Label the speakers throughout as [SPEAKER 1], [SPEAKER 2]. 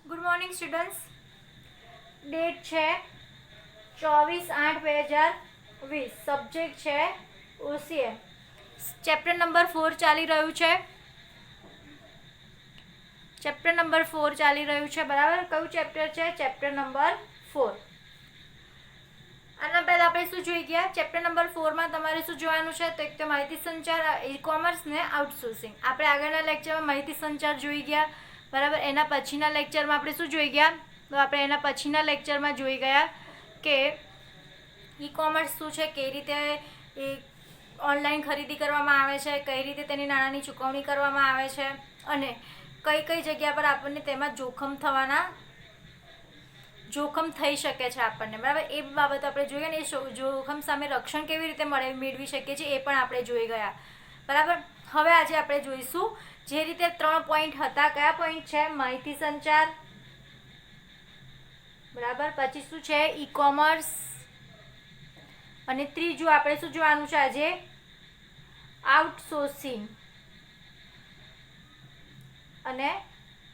[SPEAKER 1] Good morning students. Date છે 24/8/2020. Subject છે ઓસીએ. Chapter number 4 ચાલી રહ્યું છે. બરાબર. કયું ચેપ્ટર છે? Chapter number 4. આના પહેલા આપણે શું જોઈ ગયા? ચેપ્ટર નંબર 4માં તમારે શું જોવાનું છે? તો એક તો માહિતી સંચાર, ઈ કોમર્સ ને આઉટસોર્સિંગ. આપણે આગળના લેક્ચરમાં માહિતી સંચાર જોઈ ગયા. બરાબર. એના પછીના લેક્ચરમાં આપણે શું જોઈ ગયા? તો આપણે એના પછીના લેક્ચરમાં જોઈ ગયા કે ઈ કોમર્સ શું છે, કઈ રીતે એ ઓનલાઈન ખરીદી કરવામાં આવે છે, કઈ રીતે તેની નાણાંની ચૂકવણી કરવામાં આવે છે અને કઈ કઈ જગ્યા પર આપણને તેમાં જોખમ થઈ શકે છે આપણને. બરાબર. એ બાબત આપણે જોઈએ ને, એ જોખમ સામે રક્ષણ કેવી રીતે મેળવી શકીએ છીએ એ પણ આપણે જોઈ ગયા. બરાબર. હવે આજે આપણે જોઈશું જે રીતે 3 પોઈન્ટ હતા. કયા પોઈન્ટ છે? માહિતી સંચાર, બરાબર. પછી શું છે? E commerce. અને ત્રીજું આપણે શું જોવાનું છે આજે? આઉટસોર્સિંગ. અને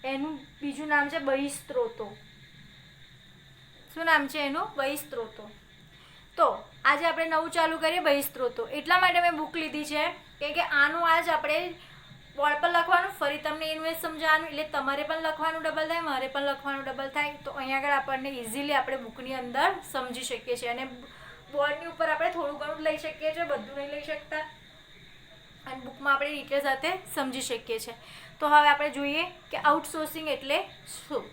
[SPEAKER 1] એનું બીજું નામ છે બહિસ્ત્રોતો. શું નામ છે એનું? બહિસ્ત્રોતો. તો આજે આપણે નવું ચાલુ કરીએ, બહિસ્ત્રોતો. એટલા માટે મેં બુક લીધી છે કે આનું આજ આપણે બોર્ડ પર લખવાનું, ફરી તમને એનું સમજાવવાનું, એટલે તમારે પણ લખવાનું ડબલ થાય, મારે પણ લખવાનું ડબલ થાય. તો અહીંયા આગળ આપણને ઇઝીલી આપણે બુકની અંદર સમજી શકીએ છીએ. અને બોર્ડની ઉપર આપણે થોડું ઘણું લઈ શકીએ છીએ, બધું નહીં લઈ શકતા. અને બુકમાં આપણે ડિટેલ સાથે સમજી શકીએ છીએ. તો હવે આપણે જોઈએ કે આઉટસોર્સિંગ એટલે શું.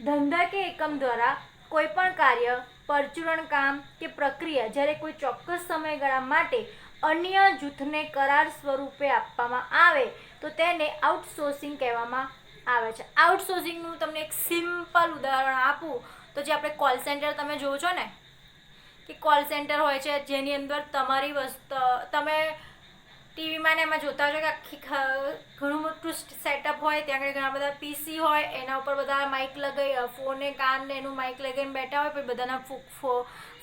[SPEAKER 1] ધંધા કે એકમ દ્વારા કોઈ પણ કાર્ય, પરચુરણ કામ કે પ્રક્રિયા જ્યારે કોઈ ચોક્કસ સમયગાળા માટે અન્ય જૂથને કરાર સ્વરૂપે આપવામાં આવે તો તેને આઉટસોર્સિંગ કહેવામાં આવે છે. આઉટસોર્સિંગનું તમને એક સિમ્પલ ઉદાહરણ આપું તો જે આપણે કોલ સેન્ટર તમે જોવો છો ને, કે કોલ સેન્ટર હોય છે જેની અંદર તમારી વસ્તુ તમે ટીવીમાં ને એમાં જોતા હોય કે આખી ઘણું મોટું સેટઅપ હોય, ત્યાં આગળ ઘણા બધા પીસી હોય, એના ઉપર બધા માઇક લગાવી, ફોને કાન ને એનું માઇક લગાવીને બેઠા હોય, પછી બધાના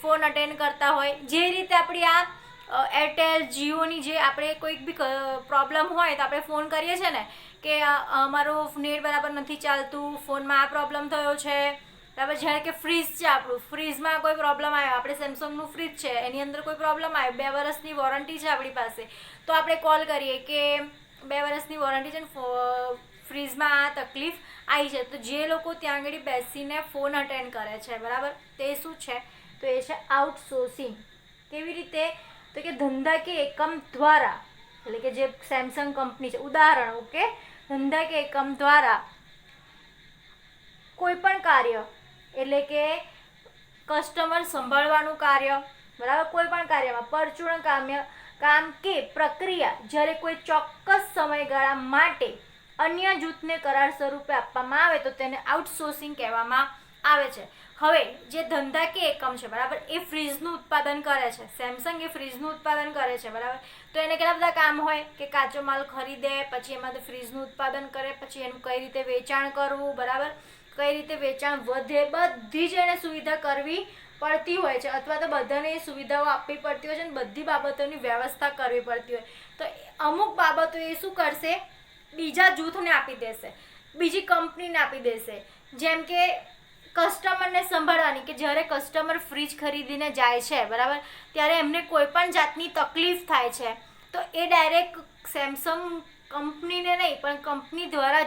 [SPEAKER 1] ફોન અટેન્ડ કરતા હોય. જે રીતે આપણી આ એરટેલ, જીઓની જે આપણે કોઈક બી પ્રોબ્લેમ હોય તો આપણે ફોન કરીએ છીએ ને કે અમારું નેટ બરાબર નથી ચાલતું, ફોનમાં આ પ્રોબ્લેમ થયો છે. બરાબર. જ્યારે કે ફ્રીજ છે આપણું, ફ્રીજમાં કોઈ પ્રોબ્લેમ આવ્યો, આપણે સેમસંગનું ફ્રીજ છે, એની અંદર કોઈ પ્રોબ્લેમ આવ્યો, 2 વર્ષની વોરંટી છે આપણી પાસે, તો આપણે કોલ કરીએ કે 2 વર્ષની વોરંટી છે ને ફ્રીજમાં આ તકલીફ આવી છે. તો જે લોકો ત્યાં આગળ બેસીને ફોન અટેન્ડ કરે છે, બરાબર, તે શું છે? તો એ છે આઉટસોર્સિંગ. કેવી રીતે? તો કે ધંધા કે એકમ દ્વારા, એટલે કે જે સેમસંગ કંપની છે ઉદાહરણ, ઓકે, ધંધા કે એકમ દ્વારા કોઈ પણ કાર્ય, એટલે કે કસ્ટમર સંભાળવાનું કાર્ય, બરાબર, કોઈ પણ કાર્યમાં પરચુરણ કામ કે પ્રક્રિયા જ્યારે કોઈ ચોક્કસ સમયગાળા માટે અન્ય જૂથને કરાર સ્વરૂપે આપવામાં આવે તો તેને આઉટસોર્સિંગ કહેવામાં આવે છે. હવે જે ધંધા કે એકમ છે, બરાબર, એ ફ્રીજનું ઉત્પાદન કરે છે. સેમસંગ એ ફ્રીજનું ઉત્પાદન કરે છે, બરાબર. તો એને કેટલા બધા કામ હોય કે કાચો માલ ખરીદે, પછી એમાંથી ફ્રીજનું ઉત્પાદન કરે, પછી એનું કઈ રીતે વેચાણ કરવું, બરાબર, કઈ રીતે વેચાણ વધે, બધી જ એને સુવિધા કરવી પડતી હોય છે, અથવા તો બધાને એ સુવિધાઓ આપવી પડતી હોય છે અને બધી બાબતોની વ્યવસ્થા કરવી પડતી હોય. તો અમુક બાબતો એ શું કરશે? બીજા જૂથને આપી દેશે, બીજી કંપનીને આપી દેશે. જેમ કે કસ્ટમરને સંભાળવાની, કે જ્યારે કસ્ટમર ફ્રીજ ખરીદીને જાય છે, બરાબર, ત્યારે એમને કોઈ પણ જાતની તકલીફ થાય છે તો એ ડાયરેક્ટ સેમસંગ કંપનીને નહીં, પણ કંપની દ્વારા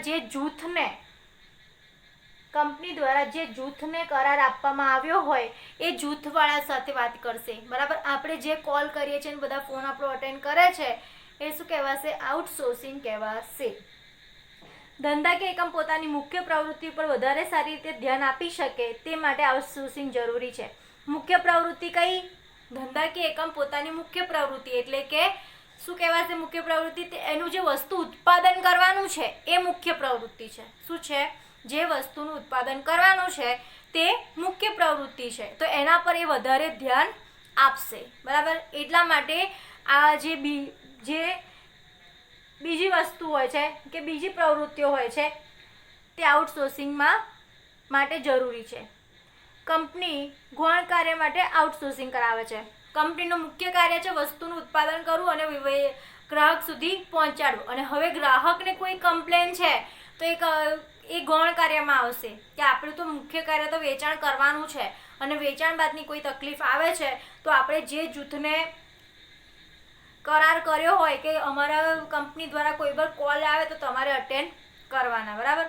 [SPEAKER 1] જે જૂથને કરાર આપવામાં આવ્યો હોય એ જૂથવાળા સાથે વાત કરશે, બરાબર. આપણે જે કોલ કરીએ છીએ બધા ફોન આપણો અટેન્ડ કરે છે એ શું કહેવાશે? આઉટસોર્સિંગ કહેવાશે. ધંધા કે એકમ પોતાની મુખ્ય પ્રવૃત્તિ પર વધારે સારી રીતે ધ્યાન આપી શકે તે માટે આઉટસોર્સિંગ જરૂરી છે. મુખ્ય પ્રવૃત્તિ કઈ? ધંધા કે એકમ પોતાની મુખ્ય પ્રવૃત્તિ, એટલે કે શું કહેવાશે મુખ્ય પ્રવૃત્તિ? એનું જે વસ્તુ ઉત્પાદન કરવાનું છે એ મુખ્ય પ્રવૃત્તિ છે. શું છે? જે વસ્તુનું ઉત્પાદન કરવાનું છે તે મુખ્ય પ્રવૃત્તિ છે. તો એના પર એ વધારે ધ્યાન આપશે, બરાબર. એટલા માટે આ જે બીજી વસ્તુ હોય છે કે બીજી પ્રવૃત્તિઓ હોય છે તે આઉટસોર્સિંગમાં માટે જરૂરી છે. કંપની ગૌણ કાર્ય માટે આઉટસોર્સિંગ કરાવે છે. કંપનીનું મુખ્ય કાર્ય છે વસ્તુનું ઉત્પાદન કરવું અને ગ્રાહક સુધી પહોંચાડવું. અને હવે ગ્રાહકને કોઈ કમ્પ્લેન છે તો એક એ ગૌણ કાર્યમાં આવશે કે આપણું તો મુખ્ય કાર્ય તો વેચાણ કરવાનું છે અને વેચાણ બાદની કોઈ તકલીફ આવે છે તો આપણે જે જૂથને કરાર કર્યો હોય કે અમારા કંપની દ્વારા કોઈ પણ કોલ આવે તો તમારે અટેન્ડ કરવાના, બરાબર.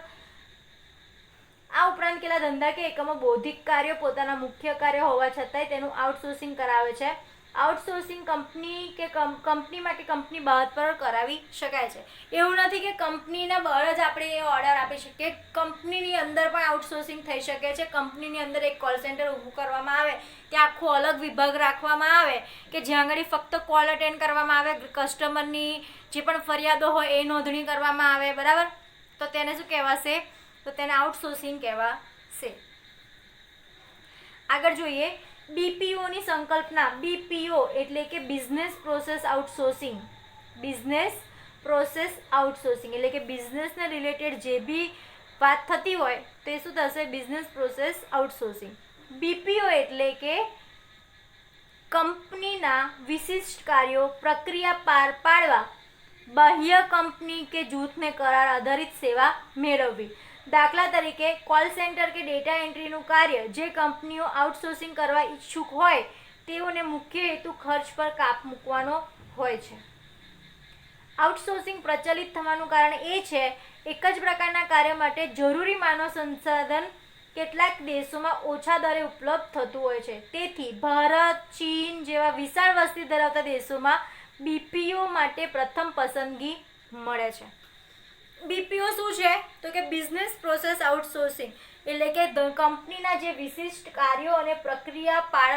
[SPEAKER 1] આ ઉપરાંત કેટલા ધંધા કે એકમો બૌદ્ધિક કાર્યો પોતાના મુખ્ય કાર્ય હોવા છતાંય તેનું આઉટસોર્સિંગ કરાવે છે. આઉટસોર્સિંગ કંપનીમાં કે કંપની બહાર પર કરાવી શકાય છે. એવું નથી કે કંપનીના બહાર જ આપણે એ ઓર્ડર આપી શકીએ, કંપનીની અંદર પણ આઉટસોર્સિંગ થઈ શકે છે. કંપનીની અંદર એક કોલ સેન્ટર ઊભું કરવામાં આવે, ત્યાં આખો અલગ વિભાગ રાખવામાં આવે કે જ્યાં આગળ ફક્ત કોલ અટેન્ડ કરવામાં આવે, કસ્ટમરની જે પણ ફરિયાદો હોય એ નોંધણી કરવામાં આવે, બરાબર. તો તેને શું કહેવાશે? તો તેને આઉટસોર્સિંગ કહેવાશે. આગળ જોઈએ બીપીઓની સંકલ્પના. બીપીઓ એટલે કે business process outsourcing. Business process outsourcing એટલે કે બિઝનેસને રિલેટેડ જે બી વાત થતી હોય તે શું થશે? Business process outsourcing. બીપીઓ એટલે કે કંપનીના વિશિષ્ટ કાર્યો પ્રક્રિયા પાર પાડવા બાહ્ય કંપની કે જૂથને કરાર આધારિત સેવા મેળવવી. દાખલા તરીકે કોલ સેન્ટર કે ડેટા એન્ટ્રીનું કાર્ય જે કંપનીઓ આઉટસોર્સિંગ કરવા ઈચ્છુક હોય તેઓને મુખ્ય હેતુ ખર્ચ પર કાપ મૂકવાનો હોય છે. આઉટસોર્સિંગ પ્રચલિત થવાનું કારણ એ છે એક જ પ્રકારના કાર્ય માટે જરૂરી માનવ સંસાધન કેટલાક દેશોમાં ઓછા દરે ઉપલબ્ધ થતું હોય છે. તેથી ભારત, ચીન જેવા વિશાળ વસ્તી ધરાવતા દેશોમાં બીપીઓ માટે પ્રથમ પસંદગી મળે છે. બીપીઓ શું છે? તો કે બિઝનેસ પ્રોસેસ આઉટસોર્સિંગ એટલે કે કંપનીના જે વિશિષ્ટ કાર્યો અને પ્રક્રિયા પાર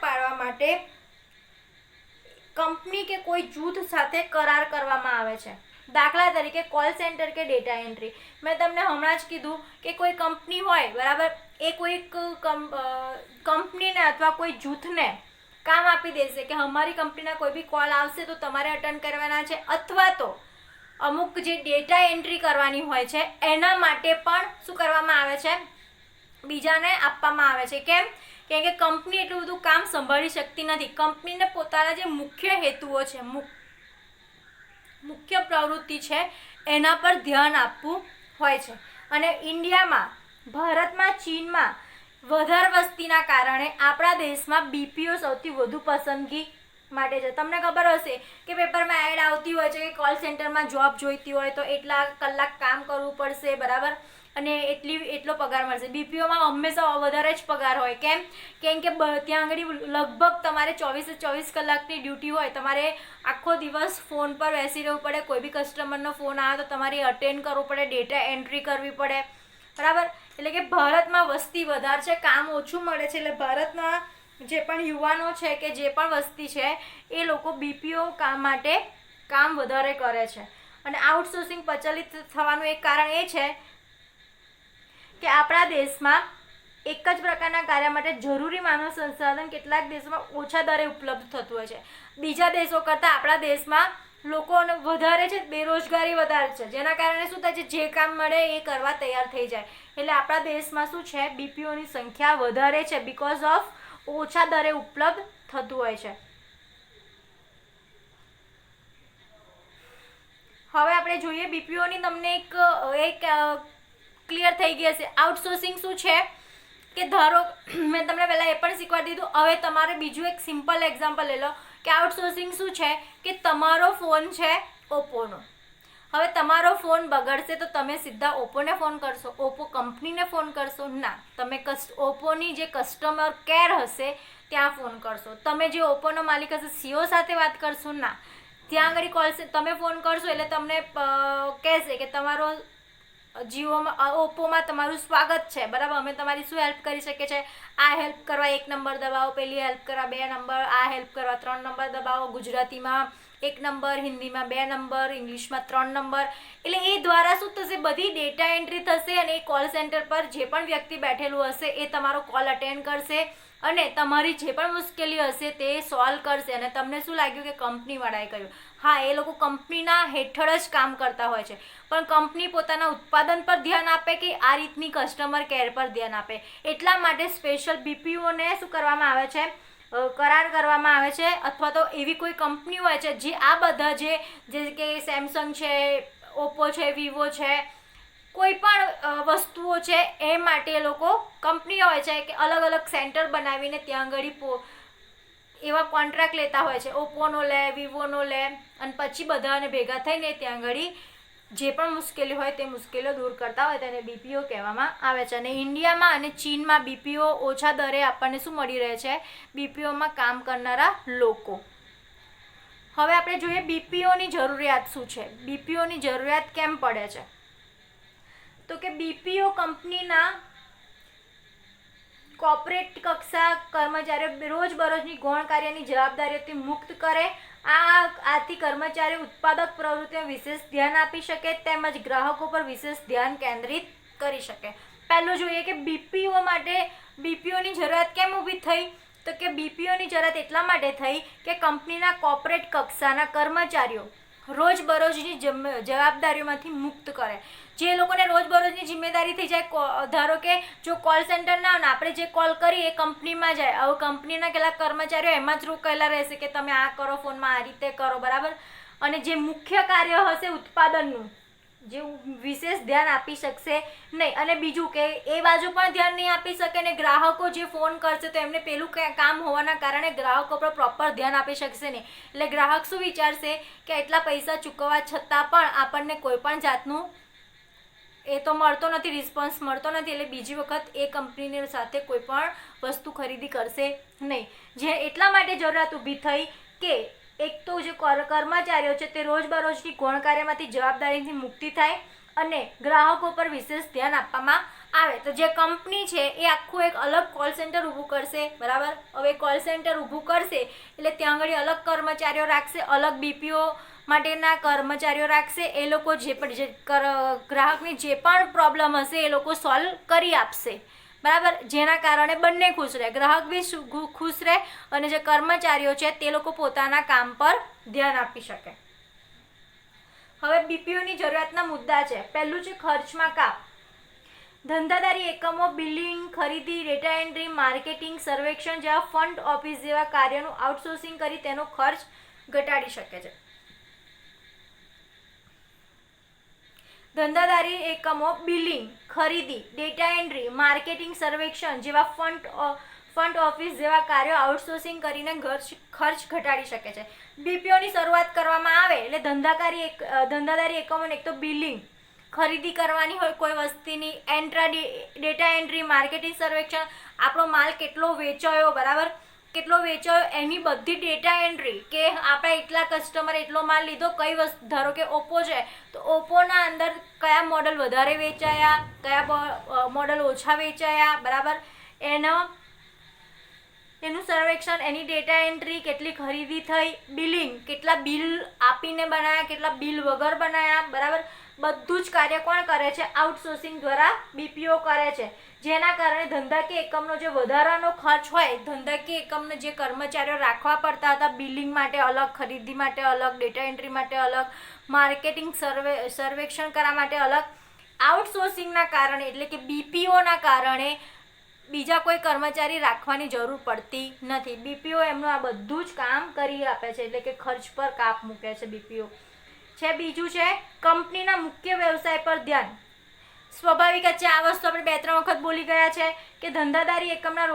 [SPEAKER 1] પાડવા માટે કંપની કે કોઈ જૂથ સાથે કરાર કરવામાં આવે છે. દાખલા તરીકે કોલ સેન્ટર કે ડેટા એન્ટ્રી. મેં તમને હમણાં જ કીધું કે કોઈ કંપની હોય, બરાબર, એ કોઈક કંપનીને અથવા કોઈ જૂથને કામ આપી દેશે કે અમારી કંપનીના કોઈ બી કોલ આવશે તો તમારે અટેન્ડ કરવાના છે, અથવા તો અમુક જે ડેટા એન્ટ્રી કરવાની હોય છે એના માટે પણ શું કરવામાં આવે છે? બીજાને આપવામાં આવે છે. કેમ? કેમ કે કંપની એટલું બધું કામ સંભાળી શકતી નથી. કંપનીને પોતાના જે મુખ્ય હેતુઓ છે, મુખ્ય પ્રવૃત્તિ છે એના પર ધ્યાન આપવું હોય છે. અને ઇન્ડિયામાં, ભારતમાં, ચીનમાં વધારે વસ્તીના કારણે આપણા દેશમાં બીપીઓ સૌથી વધુ પસંદગી માટે છે. તમને ખબર હશે કે પેપરમાં એડ આવતી હોય છે કે કોલ સેન્ટરમાં જોબ જોઈતી હોય તો એટલા કલાક કામ કરવું પડશે, બરાબર, અને એટલો પગાર મળશે. બીપીઓમાં હંમેશા વધારે જ પગાર હોય. કેમ? કેમ કે ત્યાં આગળ લગભગ તમારે 24 કલાકની ડ્યુટી હોય, તમારે આખો દિવસ ફોન પર બેસી રહેવું પડે. કોઈ બી કસ્ટમરનો ફોન આવે તો તમારે અટેન્ડ કરવું પડે, ડેટા એન્ટ્રી કરવી પડે, બરાબર. એટલે કે ભારતમાં વસ્તી વધારે છે, કામ ઓછું મળે છે, એટલે ભારતના જે પણ યુવાનો છે કે જે પણ વસ્તી છે એ લોકો બીપીઓ કામ માટે કામ વધારે કરે છે. અને આઉટસોર્સિંગ પ્રચલિત થવાનું એક કારણ એ છે કે આપણા દેશમાં એક જ પ્રકારના કાર્ય માટે જરૂરી માનવ સંસાધન કેટલાક દેશોમાં ઓછા દરે ઉપલબ્ધ થતું હોય છે. બીજા દેશો કરતાં આપણા દેશમાં લોકોને વધારે છે, બેરોજગારી વધારે છે, જેના કારણે શું થાય છે? જે કામ મળે એ કરવા તૈયાર થઈ જાય. એટલે આપણા દેશમાં શું છે? બીપીઓની સંખ્યા વધારે છે બીકોઝ ઓફ ઓછા દરે ઉપલબ્ધ થતું હોય છે. હવે આપણે જોઈએ બીપીઓની તમને એક ક્લિયર થઈ ગઈ હશે. આઉટસોર્સિંગ શું છે કે ધારો મેં તમને પહેલાં એ પણ શીખવાડી દીધું. હવે તમારે બીજું એક સિમ્પલ એક્ઝામ્પલ લઈ લો કે આઉટસોર્સિંગ શું છે કે તમારો ફોન છે ઓપ્પોનો. હવે તમારો ફોન બગડશે તો તમે સીધા ઓપ્પોને ફોન કરશો? ઓપ્પો કંપનીને ફોન કરશો? ના, તમે ઓપ્પોની જે કસ્ટમર કેર હશે ત્યાં ફોન કરશો. તમે જે ઓપ્પોનો માલિક હશે સીઓ સાથે વાત કરશો? ના, ત્યાં આગળ કોલ તમે ફોન કરશો એટલે તમને કહેશે કે તમારો જીઓમાં, ઓપ્પોમાં તમારું સ્વાગત છે, બરાબર, અમે તમારી શું હેલ્પ કરી શકીએ છીએ? આ હેલ્પ કરવા 1 નંબર દબાવો, પેલી હેલ્પ કરવા 2 નંબર, આ હેલ્પ કરવા 3 નંબર દબાવો. ગુજરાતીમાં 1 નંબર, હિન્દીમાં 2 નંબર, ઇંગ્લિશમાં 3 નંબર. એટલે એ દ્વારા શું થશે? બધી ડેટા એન્ટ્રી થશે અને એ કોલ સેન્ટર પર જે પણ વ્યક્તિ બેઠેલું હશે એ તમારો કોલ અટેન્ડ કરશે અને તમારી જે પણ મુશ્કેલી હશે તે સોલ્વ કરશે. અને તમને શું લાગ્યું કે કંપનીવાળાએ કહ્યું? હા, એ લોકો કંપનીના હેઠળ જ કામ કરતા હોય છે, પણ કંપની પોતાના ઉત્પાદન પર ધ્યાન આપે કે આ રીતની કસ્ટમર કેર પર ધ્યાન આપે, એટલા માટે સ્પેશિયલ બીપીઓને શું કરવામાં આવે છે? કરાર કરવામાં આવે છે. અથવા તો એવી કોઈ કંપની હોય છે જે આ બધા જે કે સેમસંગ છે, ઓપ્પો છે, વિવો છે, કોઈ પણ વસ્તુઓ છે એ માટે એ લોકો કંપનીઓ હોય છે કે અલગ અલગ સેન્ટર બનાવીને ત્યાં આગળ એવા કોન્ટ્રાક્ટ લેતા હોય છે, ઓપ્પોનો લે, વિવોનો લે, અને પછી બધાને ભેગા થઈને ત્યાં આગળ જે પણ મુશ્કેલી હોય તે મુશ્કેલીઓ દૂર કરતા હોય તેને બીપીઓ કહેવામાં આવે છે. અને ઇન્ડિયામાં અને ચીનમાં બીપીઓ ઓછા દરે આપણને શું મળી રહે છે? બીપીઓમાં કામ કરનારા લોકો. હવે આપણે જોઈએ બીપીઓની જરૂરિયાત શું છે, બીપીઓની જરૂરિયાત કેમ પડે છે. તો કે બીપીઓ કંપનીના કોર્પોરેટ કક્ષા કર્મચારીઓ રોજબરોજની ગૌણ કાર્યની જવાબદારીઓથી મુક્ત કરે. આથી કર્મચારીઓ ઉત્પાદક પ્રવૃત્તિઓ વિશેષ ધ્યાન આપી શકે તેમજ ગ્રાહકો પર વિશેષ ધ્યાન કેન્દ્રિત કરી શકે. પહેલું જોઈએ કે બીપીઓ માટે બીપીઓની જરૂરિયાત કેમ ઊભી થઈ? તો કે બીપીઓની જરૂરિયાત એટલા માટે થઈ કે કંપનીના કોર્પોરેટ કક્ષાના કર્મચારીઓ રોજબરોજની જવાબદારીઓમાંથી મુક્ત કરે. જે લોકોને રોજબરોજની જિમ્મેદારી થઈ જાય, ધારો કે જો કોલ સેન્ટર ના હોય ને આપણે જે કોલ કરીએ એ કંપનીમાં જાય, હવે કંપનીના કેટલાક કર્મચારીઓ એમાં જ રોકાયેલા રહેશે કે તમે આ કરો, ફોનમાં આ રીતે કરો, બરાબર. અને જે મુખ્ય કાર્ય હશે ઉત્પાદનનું, જે વિશેષ ધ્યાન આપી શકશે નહીં. અને બીજું કે એ બાજુ પણ ધ્યાન નહીં આપી શકે ને ગ્રાહકો જે ફોન કરશે તો એમને પેલું કામ હોવાના કારણે ગ્રાહકો પર પ્રોપર ધ્યાન આપી શકશે નહીં. એટલે ગ્રાહક શું વિચારશે કે એટલા પૈસા ચૂકવવા છતાં પણ આપણને કોઈ પણ જાતનું એ તો મળતો નથી, રિસ્પોન્સ મળતો નથી, એટલે બીજી વખત એ કંપનીની સાથે કોઈ પણ વસ્તુ ખરીદી કરશે નહીં. જે એટલા માટે જરૂરિયાત ઊભી થઈ કે એક તો જે કર્મચારીઓ છે તે રોજબરોજની ગૌણ કાર્યમાંથી જવાબદારીથી મુક્તિ થાય અને ગ્રાહકો પર વિશેષ ધ્યાન આપવામાં આવે. તો જે કંપની છે એ આખું એક અલગ કોલ સેન્ટર ઊભું કરશે, બરાબર. હવે કોલ સેન્ટર ઊભું કરશે એટલે ત્યાં આગળ અલગ કર્મચારીઓ રાખશે, અલગ બીપીઓ માટેના કર્મચારીઓ રાખશે. એ લોકો જે પણ ગ્રાહકની જે પણ પ્રોબ્લેમ હશે એ લોકો સોલ્વ કરી આપશે, બરાબર. જેના કારણે બંને ખુશ રહે, ગ્રાહક બી ખુશ રહે અને જે કર્મચારીઓ છે તે લોકો પોતાના કામ પર ધ્યાન આપી શકે. હવે બીપીઓની જરૂરિયાતના મુદ્દા છે. પહેલું છે ખર્ચમાં કાપ. ધંધાદારી એકમો બિલિંગ, ખરીદી, ડેટા એન્ટ્રી, માર્કેટિંગ, સર્વેક્ષણ જેવા ફ્રન્ટ ઓફિસ જેવા કાર્યનું આઉટસોર્સિંગ કરી તેનો ખર્ચ ઘટાડી શકે છે. ધંધાદારી એકમો બિલિંગ, ખરીદી, ડેટા એન્ટ્રી, માર્કેટિંગ, સર્વેક્ષણ જેવા ફ્રન્ટ ઓફિસ જેવા કાર્યો આઉટસોર્સિંગ કરીને ખર્ચ ઘટાડી શકે છે. બીપીઓની શરૂઆત કરવામાં આવે એટલે ધંધાદારી એકમોને એક તો બિલિંગ, ખરીદી કરવાની હોય કોઈ વસ્તુની, ડેટા એન્ટ્રી, માર્કેટિંગ, સર્વેક્ષણ, આપણો માલ કેટલો વેચાયો, બરાબર, કેટલો વેચાયો એની બધી ડેટા એન્ટ્રી, કે આપણે એટલા કસ્ટમર એટલો માલ લીધો, કઈ વસ્તુ, ધારો કે ઓપ્પો છે તો ઓપ્પોના અંદર કયા મોડલ વધારે વેચાયા, કયા મોડલ ઓછા વેચાયા, બરાબર. એનું સર્વેક્ષણ, એની ડેટા એન્ટ્રી, કેટલી ખરીદી થઈ, બિલિંગ, કેટલા બિલ આપીને બનાવ્યા, કેટલા બિલ વગર બનાવ્યા, બરાબર. બધું જ કાર્ય કોણ કરે છે? આઉટસોર્સિંગ દ્વારા બીપીઓ કરે છે. જેના કારણે ધંધાકીય એકમનો જે વધારાનો ખર્ચ હોય, ધંધાકીય એકમને જે કર્મચારીઓ રાખવા પડતા હતા બિલિંગ માટે અલગ, ખરીદી માટે અલગ, ડેટા એન્ટ્રી માટે અલગ, માર્કેટિંગ સર્વેક્ષણ કરવા માટે અલગ, આઉટસોર્સિંગના કારણે એટલે કે બીપીઓના કારણે બીજા કોઈ કર્મચારી રાખવાની જરૂર પડતી નથી. બીપીઓ એમનું આ બધું જ કામ કરી આપે છે, એટલે કે ખર્ચ પર કાપ મૂકે છે બીપીઓ છે. બીજું છે કંપનીના મુખ્ય વ્યવસાય પર ધ્યાન. સ્વાભાવિક જ છે, આ વસ્તુ આપણે 2-3 વખત બોલી ગયા છે કે ધંધાદારી એકમના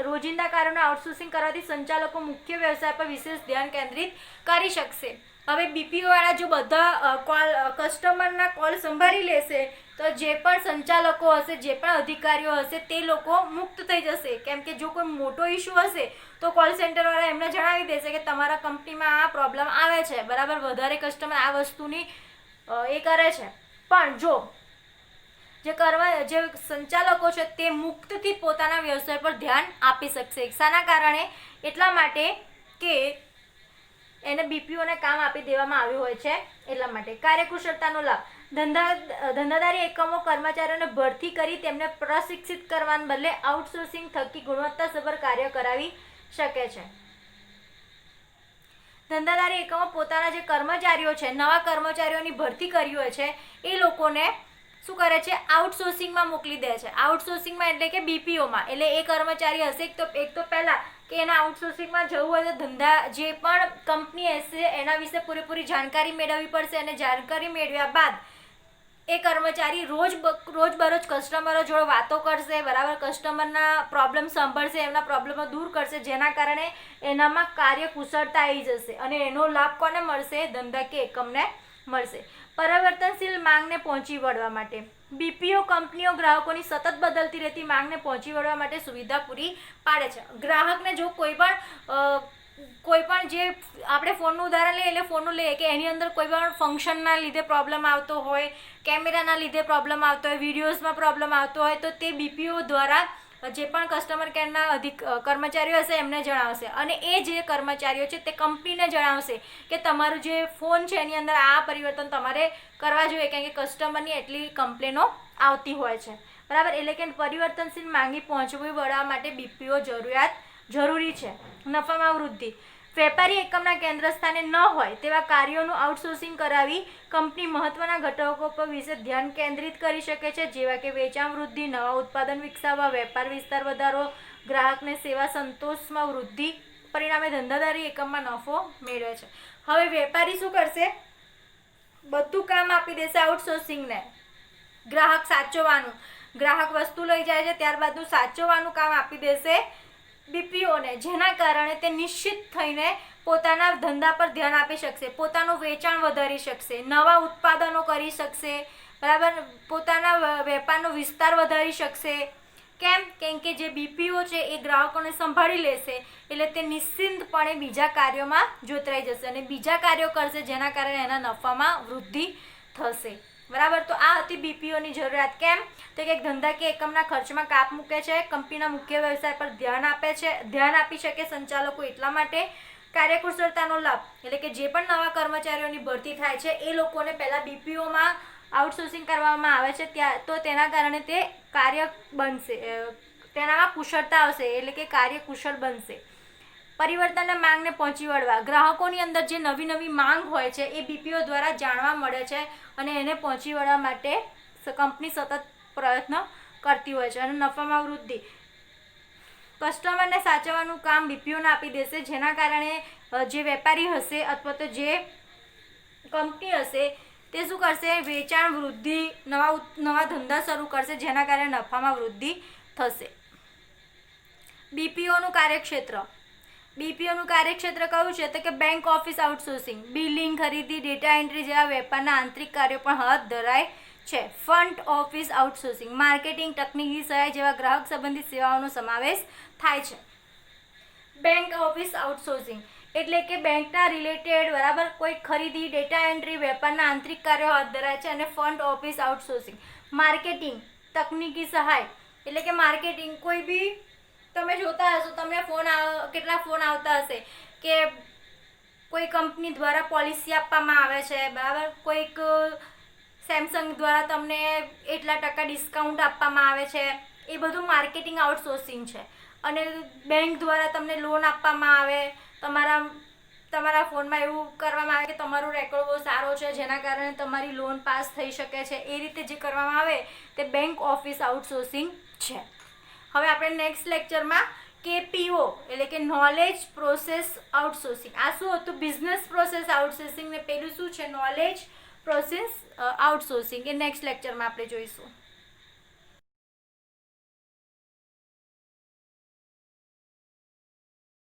[SPEAKER 1] રોજિંદા કાર્યોને આઉટસોર્સિંગ કરવાથી સંચાલકો મુખ્ય વ્યવસાય પર વિશેષ ધ્યાન કેન્દ્રિત કરી શકશે. હવે બીપીઓ વાળા જો બધા કસ્ટમરના કોલ સંભાળી લેશે તો જે પણ સંચાલકો હશે, જે પણ અધિકારીઓ હશે તે લોકો મુક્ત થઈ જશે. કેમ કે જો કોઈ મોટો ઇસ્યુ હશે તો કોલ સેન્ટરવાળા એમને જણાવી દેશે કે તમારા કંપનીમાં આ પ્રોબ્લેમ આવે છે, બરાબર, વધારે કસ્ટમર આ વસ્તુની એ કરે છે. પણ જો જે સંચાલકો છે તે મુક્તથી પોતાના વ્યવસાય પર ધ્યાન આપી શકશે. શાના કારણે? એટલા માટે કે એને બીપીઓને કામ આપી દેવામાં આવ્યું હોય છે એટલા માટે. કાર્યકુશળતાનો લાભ. ધંધાદારી એકમો કર્મચારીઓને ભરતી કરી તેમને પ્રશિક્ષિત કરવાને બદલે આઉટસોર્સિંગ થકી ગુણવત્તાસભર કાર્ય કરાવી શકે છે. ધંધાદારી એકમો પોતાના જે કર્મચારીઓ છે, નવા કર્મચારીઓની ભરતી કરી હોય છે એ લોકોને શું કરે છે, આઉટસોર્સિંગમાં મોકલી દે છે. આઉટસોર્સિંગમાં એટલે કે બીપીઓમાં. એટલે એ કર્મચારી હશે એક તો પહેલાં કે એના આઉટસોર્સિંગમાં જવું હોય તો ધંધા જે પણ કંપની હશે એના વિશે પૂરેપૂરી જાણકારી મેળવવી પડશે, અને જાણકારી મેળવ્યા બાદ એ કર્મચારી રોજબરોજ કસ્ટમરો જોડે વાતો કરશે, બરાબર, કસ્ટમરના પ્રોબ્લેમ સાંભળશે, એમના પ્રોબ્લેમો દૂર કરશે, જેના કારણે એનામાં કાર્યકુશળતા આવી જશે અને એનો લાભ કોને મળશે, ધંધાકીય એકમને મળશે. પરિવર્તનશીલ માંગને પહોંચી વળવા માટે બીપીઓ કંપનીઓ ગ્રાહકોની સતત બદલતી રહેતી માંગને પહોંચી વળવા માટે સુવિધા પૂરી પાડે છે. ગ્રાહકને જો કોઈ પણ જે આપણે ફોનનું ઉદાહરણ લઈએ એટલે ફોનનું લઈએ કે એની અંદર કોઈ પણ ફંક્શનના લીધે પ્રોબ્લેમ આવતો હોય, કેમેરાના લીધે પ્રોબ્લેમ આવતો હોય, વિડીયોઝમાં પ્રોબ્લેમ આવતો હોય, તો તે બીપીઓ દ્વારા જે પણ કસ્ટમર કેરના કર્મચારીઓ હશે એમને જણાવશે, અને એ જે કર્મચારીઓ છે તે કંપનીને જણાવશે કે તમારું જે ફોન છે એની અંદર આ પરિવર્તન તમારે કરવા જોઈએ, કારણ કે કસ્ટમરની એટલી કમ્પ્લેનો આવતી હોય છે, બરાબર. એટલે કે પરિવર્તનશીલ માંગી પહોંચવી વળવા માટે બીપીઓ જરૂરી છે. નફામાં વૃદ્ધિ. વેપારી એકમના કેન્દ્ર સ્થાને ન હોય તેવા કાર્યોનું આઉટસોર્સિંગ કરાવી કંપની મહત્વના ઘટકો પર વિશે ધ્યાન કેન્દ્રિત કરી શકે છે, જેવા કે વેચાણ વૃદ્ધિ, નવા ઉત્પાદન વિકસાવવા, વેપાર વિસ્તાર વધારો, ગ્રાહકને સેવા સંતોષમાં વૃદ્ધિ, પરિણામે ધંધાદારી એકમમાં નફો મેળવે છે. હવે વેપારી શું કરશે, બધું કામ આપી દેશે આઉટસોર્સિંગને. ગ્રાહક સાચવવાનું, ગ્રાહક વસ્તુ લઈ જાય છે ત્યારબાદનું સાચવવાનું કામ આપી દેશે બીપીઓને, જેના કારણે તે નિશ્ચિત થઈને પોતાના ધંધા પર ધ્યાન આપી શકશે, પોતાનું વેચાણ વધારી શકશે, નવા ઉત્પાદનો કરી શકશે, બરાબર, પોતાના વેપારનો વિસ્તાર વધારી શકશે. કેમ કે જે બીપીઓ છે એ ગ્રાહકોને સંભાળી લેશે, એટલે તે નિશ્ચિંતપણે બીજા કાર્યોમાં જોતરાઈ જશે અને બીજા કાર્યો કરશે, જેના કારણે એના નફામાં વૃદ્ધિ થશે, બરાબર. તો આ હતી બીપીઓની જરૂરિયાત. કેમ તો કે ધંધાકીય એકમના ખર્ચમાં કાપ મૂકે છે, કંપનીના મુખ્ય વ્યવસાય પર ધ્યાન આપી શકે સંચાલકો, એટલા માટે કાર્યકુશળતાનો લાભ, એટલે કે જે પણ નવા કર્મચારીઓની ભરતી થાય છે એ લોકોને પહેલાં બીપીઓમાં આઉટસોર્સિંગ કરવામાં આવે છે, તો તેના કારણે તે કાર્ય બનશે, તેનામાં કુશળતા આવશે, એટલે કે કાર્યકુશળ બનશે. પરિવર્તનના માંગને પહોંચી વળવા. ગ્રાહકોની અંદર જે નવી માંગ હોય છે એ બીપીઓ દ્વારા જાણવા મળે છે અને એને પહોંચી વળવા માટે કંપની સતત પ્રયત્ન કરતી હોય છે. અને નફામાં વૃદ્ધિ. કસ્ટમરને સાચવવાનું કામ બીપીઓને આપી દેશે, જેના કારણે જે વેપારી હશે અથવા તો જે કંપની હશે તે શું કરશે, વેચાણ વૃદ્ધિ, નવા ધંધા શરૂ કરશે, જેના કારણે નફામાં વૃદ્ધિ થશે. બીપીઓનું કાર્યક્ષેત્ર. બીપીઓનું કાર્યક્ષેત્ર કયું છે તો કે બેંક ઓફિસ આઉટસોર્સિંગ, બિલિંગ, ખરીદી, ડેટા એન્ટ્રી જેવા વેપારના આંતરિક કાર્યો પણ હાથ ધરાય છે. ફ્રન્ટ ઓફિસ આઉટસોર્સિંગ, માર્કેટિંગ, તકનીકી સહાય જેવા ગ્રાહક સંબંધિત સેવાઓનો સમાવેશ થાય છે. બેંક ઓફિસ આઉટસોર્સિંગ એટલે કે બેંકના રિલેટેડ, બરાબર, કોઈ ખરીદી, ડેટા એન્ટ્રી, વેપારના આંતરિક કાર્યો હાથ ધરાય છે. અને ફ્રન્ટ ઓફિસ આઉટસોર્સિંગ, માર્કેટિંગ, તકનીકી સહાય એટલે કે માર્કેટિંગ, કોઈ બી તમે જોતા હશો, તમને કેટલા ફોન આવતા હશે કે કોઈ કંપની દ્વારા પોલિસી આપવામાં આવે છે, બરાબર, કોઈક સેમસંગ દ્વારા તમને એટલા ટકા ડિસ્કાઉન્ટ આપવામાં આવે છે, એ બધું માર્કેટિંગ આઉટસોર્સિંગ છે. અને બેંક દ્વારા તમને લોન આપવામાં આવે, તમારા ફોનમાં એવું કરવામાં આવે કે તમારો રેકોર્ડ બહુ સારો છે, જેના કારણે તમારી લોન પાસ થઈ શકે છે, એ રીતે જે કરવામાં આવે તે બેંક ઓફિસ આઉટસોર્સિંગ છે. હવે આપણે નેક્સ્ટ લેક્ચરમાં KPO એટલે કે નોલેજ પ્રોસેસ આઉટસોર્સિંગ, આ શું હતું, બિઝનેસ પ્રોસેસ આઉટસોર્સિંગ, ને પેલું શું છે, નોલેજ પ્રોસેસ આઉટસોર્સિંગ, એ નેક્સ્ટ લેક્ચરમાં આપણે જોઈશું.